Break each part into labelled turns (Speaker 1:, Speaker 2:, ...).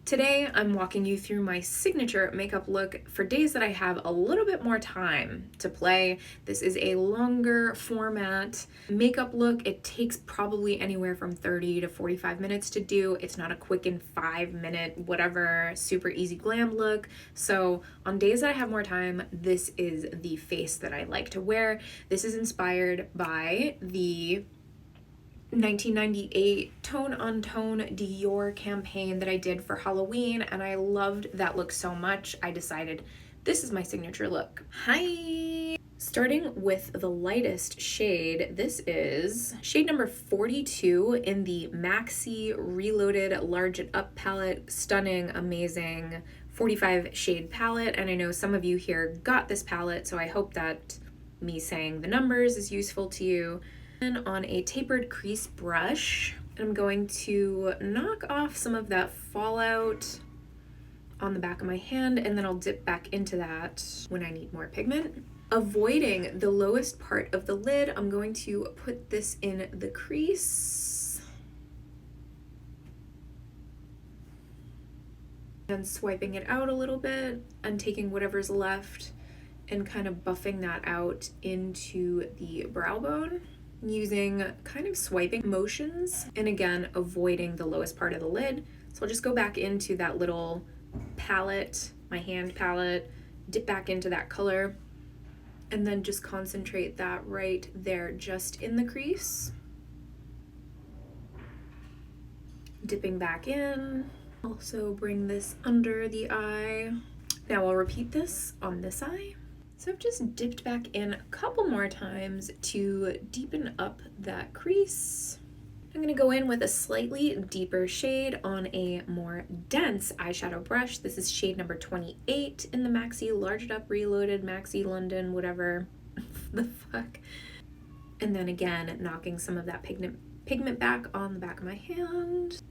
Speaker 1: Today, I'm walking you through my signature makeup look for days that I have a little bit more time to play. This is a longer format makeup look. It takes probably anywhere from 30 to 45 minutes to do. It's not a quick and 5-minute, whatever, super easy glam look. So on days that I have more time, this is the face that I like to wear. This is inspired by the 1998 Tone on Tone Dior campaign that I did for Halloween, and I loved that look so much I decided this is my signature look. Hi! Starting with the lightest shade, this is shade number 42 in the Maxi Reloaded Large It Up palette. Stunning, amazing 45 shade palette, and I know some of you here got this palette, so I hope that me saying the numbers is useful to you. On a tapered crease brush, I'm going to knock off some of that fallout on the back of my hand, and then I'll dip back into that when I need more pigment. Avoiding the lowest part of the lid, I'm going to put this in the crease and swiping it out a little bit and taking whatever's left and kind of buffing that out into the brow bone, using kind of swiping motions, and again avoiding the lowest part of the lid. So I'll just go back into that little palette, my hand palette, dip back into that color, and then just concentrate that right there just in the crease. Dipping back in. Also bring this under the eye. Now I'll repeat this on this eye. So I've just dipped back in a couple more times to deepen up that crease. I'm going to go in with a slightly deeper shade on a more dense eyeshadow brush. This is shade number 28 in the Maxi Large It Up Reloaded, Maxi London, whatever the fuck. And then again, knocking some of that pigment back on the back of my hand.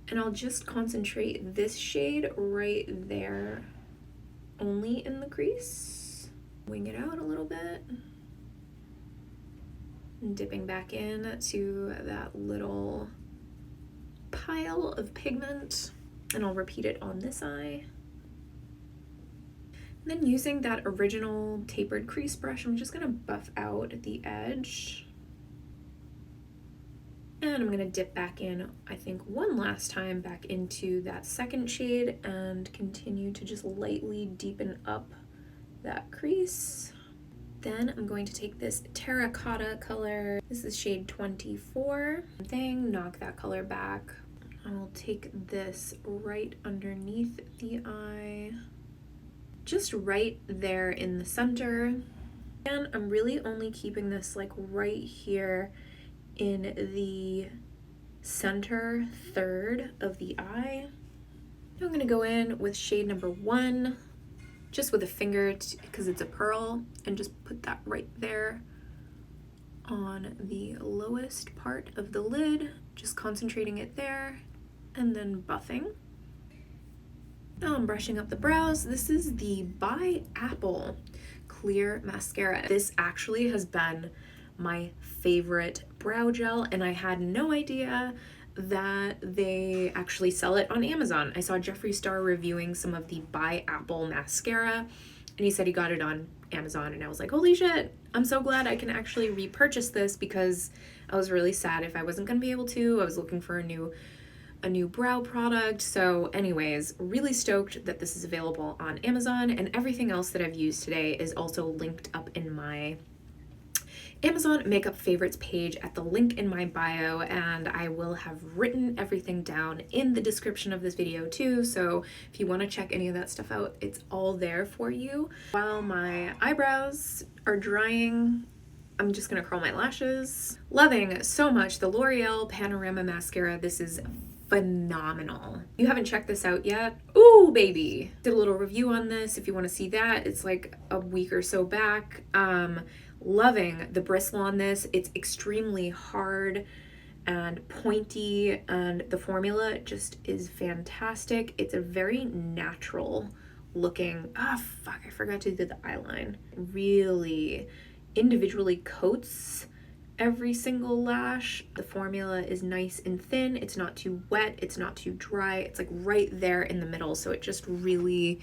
Speaker 1: And I'll just concentrate this shade right there, only in the crease. Wing it out a little bit, and dipping back in to that little pile of pigment, and I'll repeat it on this eye. And then using that original tapered crease brush, I'm just gonna buff out the edge, and I'm gonna dip back in, I think one last time, back into that second shade and continue to just lightly deepen up that crease. Then I'm going to take this terracotta color. This is shade 24. Knock that color back. I'll take this right underneath the eye, just right there in the center. And I'm really only keeping this like right here in the center third of the eye. Now I'm gonna go in with shade number 1, just with a finger because it's a pearl, and just put that right there on the lowest part of the lid, just concentrating it there and then buffing. Now I'm brushing up the brows. This is the By Apple Clear Mascara. This actually has been my favorite brow gel, and I had no idea that they actually sell it on Amazon. I saw Jeffree Star reviewing some of the By Apple mascara, and he said he got it on Amazon, and I was like, holy shit, I'm so glad I can actually repurchase this, because I was really sad if I wasn't gonna be able to. I was looking for a new brow product. So anyways, really stoked that this is available on Amazon, and everything else that I've used today is also linked up in my Amazon makeup favorites page at the link in my bio, and I will have written everything down in the description of this video too, so if you want to check any of that stuff out, it's all there for you. While my eyebrows are drying, I'm just gonna curl my lashes. Loving so much the L'Oreal Panorama Mascara. This is phenomenal. If you haven't checked this out yet, ooh baby, did a little review on this if you want to see that. It's like a week or so back. Loving the bristle on this. It's extremely hard and pointy, and the formula just is fantastic. It's a very natural looking, I forgot to do the eyeline. Really individually coats every single lash. The formula is nice and thin. It's not too wet. It's not too dry. It's like right there in the middle. So it just really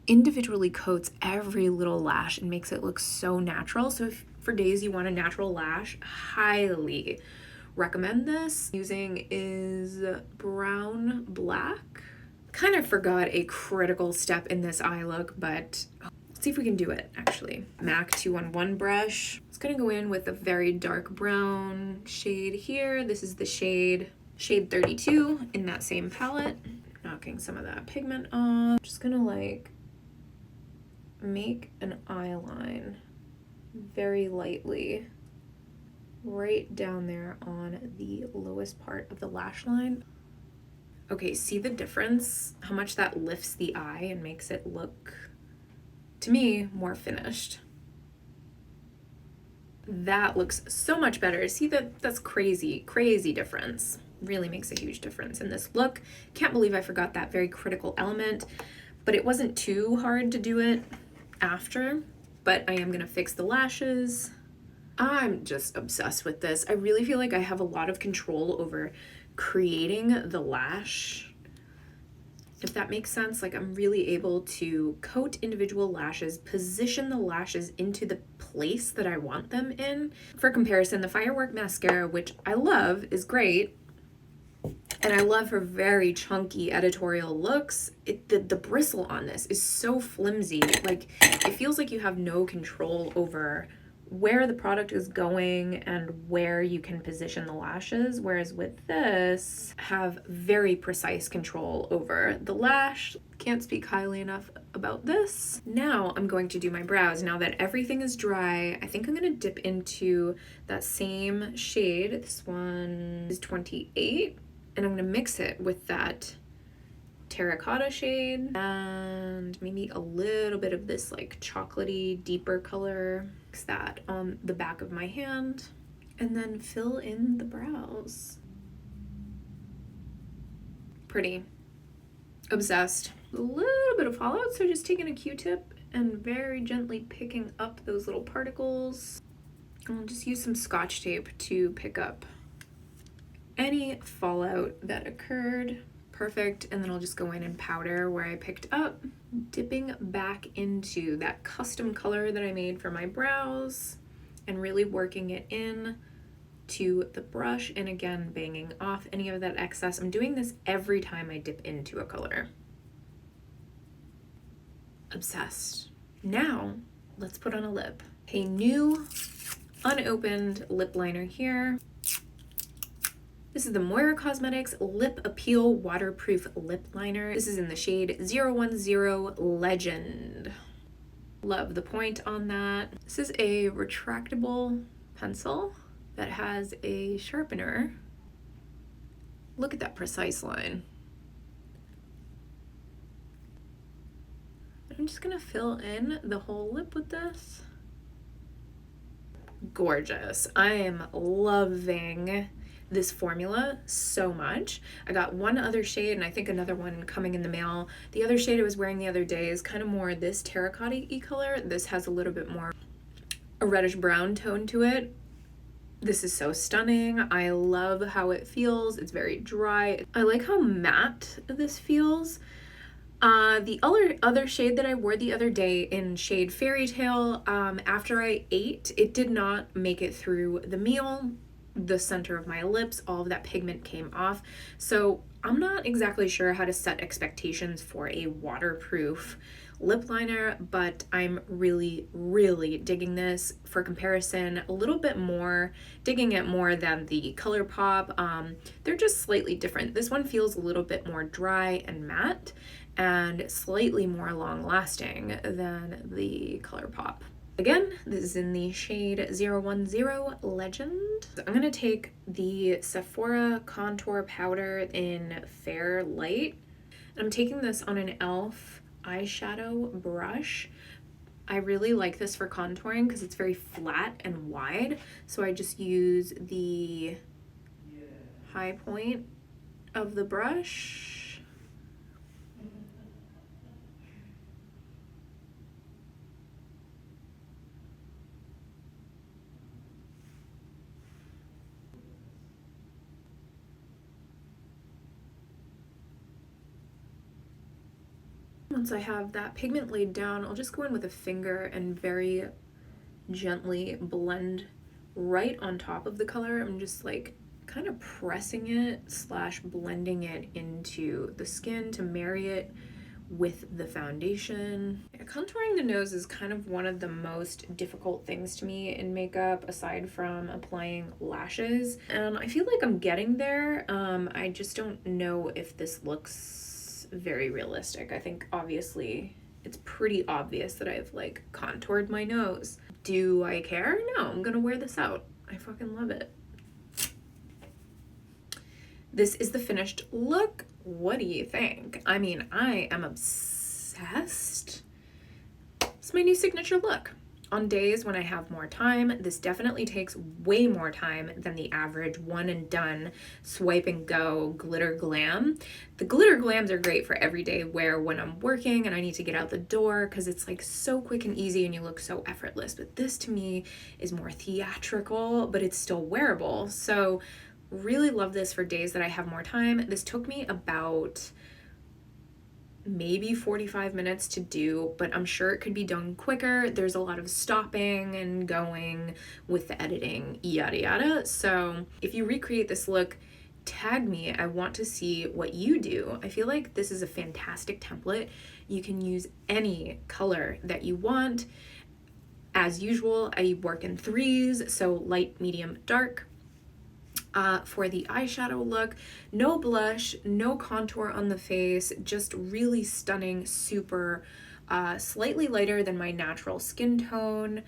Speaker 1: individually coats every little lash and makes it look so natural. So if for days you want a natural lash, highly recommend this. Using is brown black. Kind of forgot a critical step in this eye look, but let's see if we can do it actually. MAC 211 brush. It's gonna go in with a very dark brown shade here. This is the shade 32 in that same palette. Knocking some of that pigment off. Just gonna like make an eye line very lightly right down there on the lowest part of the lash line. Okay, see the difference? How much that lifts the eye and makes it look, to me, more finished. That looks so much better. See that's crazy difference. Really makes a huge difference in this look. Can't believe I forgot that very critical element, but it wasn't too hard to do it after, but I am gonna fix the lashes. I'm just obsessed with this. I really feel like I have a lot of control over creating the lash, if that makes sense. Like I'm really able to coat individual lashes, position the lashes into the place that I want them in. For comparison, the Firework mascara, which I love, is great. And I love her very chunky editorial looks. The bristle on this is so flimsy. Like it feels like you have no control over where the product is going and where you can position the lashes, whereas with this, have very precise control over the lash. Can't speak highly enough about this. Now I'm going to do my brows. Now that everything is dry, I think I'm gonna dip into that same shade. This one is 28, and I'm gonna mix it with that terracotta shade and maybe a little bit of this like chocolatey deeper color. Mix that on the back of my hand and then fill in the brows. Pretty. Obsessed. A little bit of fallout, so just taking a Q-tip and very gently picking up those little particles. I'll just use some Scotch tape to pick up any fallout that occurred. Perfect. And then I'll just go in and powder where I picked up, dipping back into that custom color that I made for my brows and really working it in to the brush, and again banging off any of that excess. I'm doing this every time I dip into a color. Obsessed. Now let's put on a lip. A new unopened lip liner here. This is the Moira Cosmetics Lip Appeal Waterproof Lip Liner. This is in the shade 010 Legend. Love the point on that. This is a retractable pencil that has a sharpener. Look at that precise line. I'm just gonna fill in the whole lip with this. Gorgeous. I am loving this formula so much. I got one other shade and I think another one coming in the mail. The other shade I was wearing the other day is kind of more this terracotta-y color. This has a little bit more a reddish brown tone to it. This is so stunning. I love how it feels. It's very dry. I like how matte this feels. The other shade that I wore the other day in shade Fairy Tale, after I ate, it did not make it through the meal. The center of my lips, all of that pigment came off. So I'm not exactly sure how to set expectations for a waterproof lip liner, but I'm really, really digging this. For comparison, a little bit more, digging it more than the ColourPop. They're just slightly different. This one feels a little bit more dry and matte and slightly more long lasting than the ColourPop. Again, this is in the shade 010 Legend. I'm gonna take the Sephora contour powder in Fair Light. I'm taking this on an e.l.f. eyeshadow brush. I really like this for contouring because it's very flat and wide. So I just use the high point of the brush. once I have that pigment laid down, I'll just go in with a finger and very gently blend right on top of the color. I'm just like kind of pressing it / blending it into the skin to marry it with the foundation. Contouring the nose is kind of one of the most difficult things to me in makeup, aside from applying lashes, and I feel like I'm getting there. I just don't know if this looks very realistic. I think obviously it's pretty obvious that I've like contoured my nose. Do I care? No, I'm gonna wear this out. I fucking love it. This is the finished look. What do you think? I mean, I am obsessed. It's my new signature look. On days when I have more time, this definitely takes way more time than the average one and done swipe and go glitter glam. The glitter glams are great for everyday wear when I'm working and I need to get out the door because it's like so quick and easy and you look so effortless. But this to me is more theatrical, but it's still wearable. So really love this for days that I have more time. This took me about maybe 45 minutes to do, but I'm sure it could be done quicker. There's a lot of stopping and going with the editing, yada yada. So if you recreate this look, tag me. I want to see what you do. I feel like this is a fantastic template. You can use any color that you want. As usual, I work in 3s, so light, medium, dark. For the eyeshadow look, no blush, no contour on the face, just really stunning, super, slightly lighter than my natural skin tone.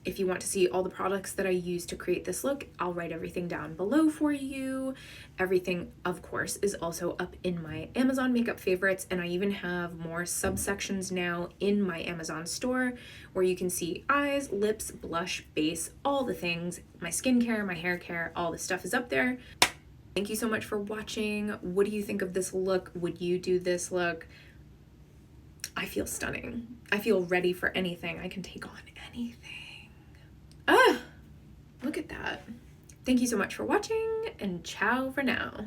Speaker 1: If you want to see all the products that I use to create this look, I'll write everything down below for you. Everything, of course, is also up in my Amazon makeup favorites, and I even have more subsections now in my Amazon store where you can see eyes, lips, blush, base, all the things. My skincare, my hair care, all the stuff is up there. Thank you so much for watching. What do you think of this look? Would you do this look? I feel stunning. I feel ready for anything. I can take on anything. Look at that. Thank you so much for watching, and ciao for now.